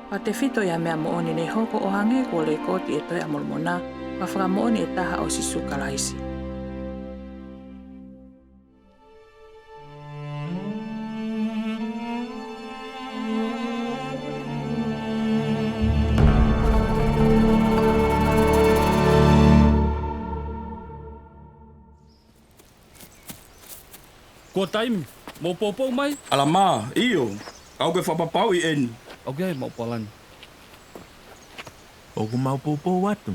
Pa te fito ia mea mooni nei hoko o hange ko le koti e toi amolmona, pa whakamooni e taha o si sukalaisi. Ko taimi, mo popo mai? Alama, iyo. Kau ke whapapau I eni. Okay, mau palan. O ku mau popo watu.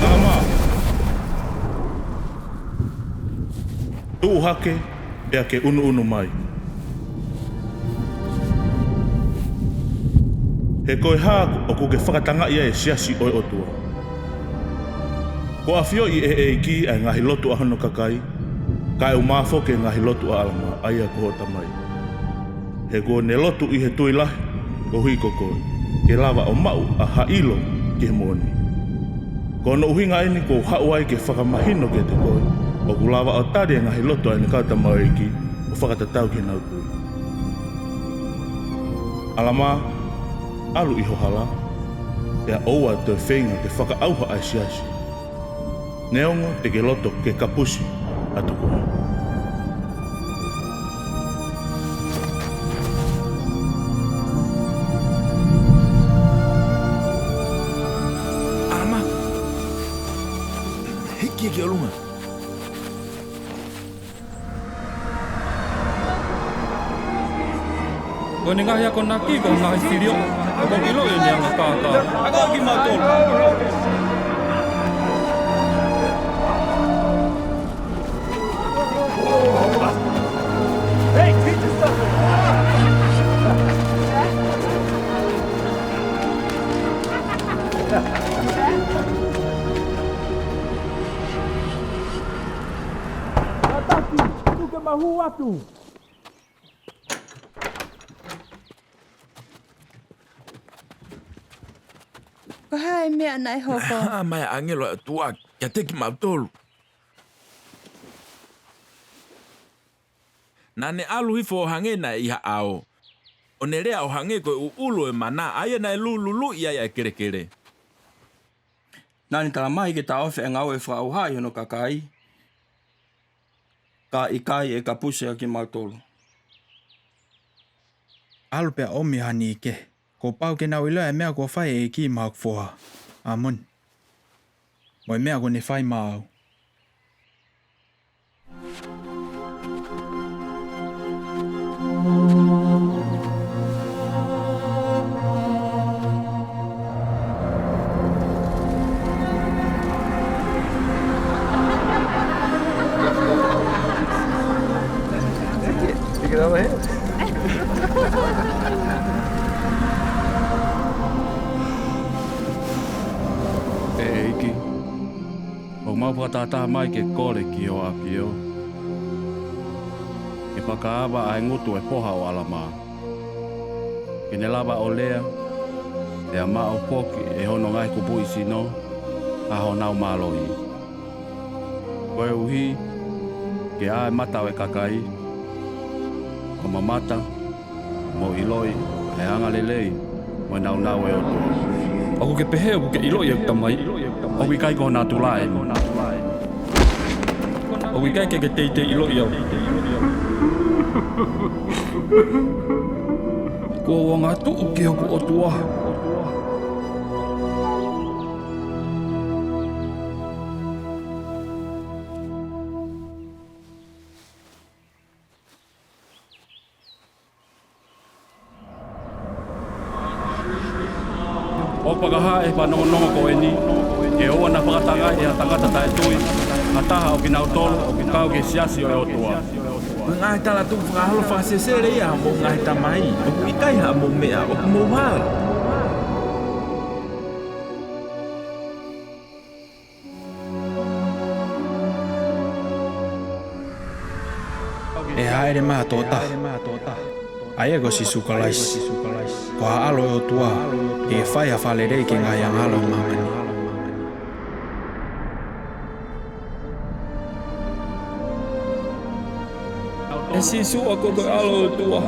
Alama. Tu hake, pea ke unu mai. He koe hāku o ku ke whakatanga ia e siasi oi otua. Ko a fio I e ki ai ngahi lotu a hono kakai, ka e umafo ke ngahi lotu a alama aia ko hota mai. He ko ne lotu I he tui lahi, ko hui ko koe, ke lava o mau a hailo ki he moni. Ko no uhinga ini ko hau ai ke whakamahino ke te koe, o ku lava o tari ngahi lotu ai ne kauta mai ki, o whakatatau ki nau tui. Alama, alu iho hala, ea oua te whenga ke whakaauha ai siasi. Neongo te ke loto ke kapusi atu koe. Alama. Hiki ke olunga. Ko ni ngahi ako naki ko ngahi sirio. Ako ilo ini ang kaka. Ako ki matol. Hey, teach us something! Ataki, tu ke mahu atu. Ko hai mea nai hoko. Mai angelo tua ya te ki mautolu. Nane alu hifo hange na iha ao. O ne rea o hange ko uulu e mana aia na lulu ia ia kere kere. Nani tala mai ke ta ofe e ngau e whaauhai hono kakai. Ka ikai e kapuse a ki mautolu. Alu pea omi hani ke. Ko pau ke nau ilo e mea ko whai e ki mauk foha. Amon. Moi mea ko ne whai mau. Stick it over here. E iki. O mau whakatata mai ke kore ki o aki o. E whakaawa ai ngutu e poha o alama. Ke ne lava o lea, e a maa o poki e hono ngai kupu isi no, a ho nau maloi. Koe uhi, ke ae mata o e kakai, ko mamata, mo iloi, e anga lelei, mo nau nau e oto. Ako ke pehe, ako ke iloi e tamai, o i kai ko nā tulae. O i kai ke teite iloi au. Ko wanga tuu ke hoku o tua. O pakaha e whanongonongo ko e ni. Ke oa na whakatanga e a tangata tae tui. A taha o ki nau tolu o ki kau ke siasi o e o tua. Ngai tala tu whakahalo whakasesere ia mo ngai tamai. O ku ikai ha mo mea o ku mo wala. E haere maa tota. Aia ko si sukalais. Ko ha alo o tua. E whai ha whale rei ke ngai ang alo mamani. sisua koko alo tua.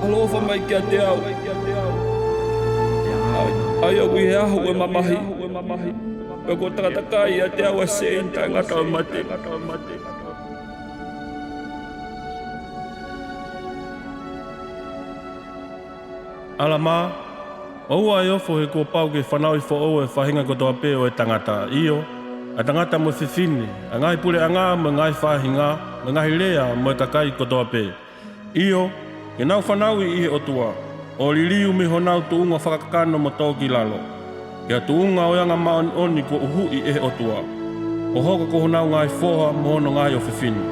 Alofa mai kia te au. Ai au I ahu e mamahi. Koko takatakai a te au a sein tai ngata o mate. Alama, oua e ofo he kua pau ke whanau I whaau e whahinga kotoa pēo e tangata io, a tangata mo whiwhine, a ngai pule anga mo ngai whahinga, mo ngai lea mo e kakai kotoa pē. Io, ke nau whanau I he otua, o liliu mi honau tuunga whakakano mo tōki lalo. Kia tuunga o yanga maon oni ko uhui e he otua, o hoko ko honau ngai whoha mo hono ngai o whiwhine.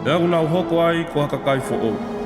E au nau hoko ai ko hakakai who'o.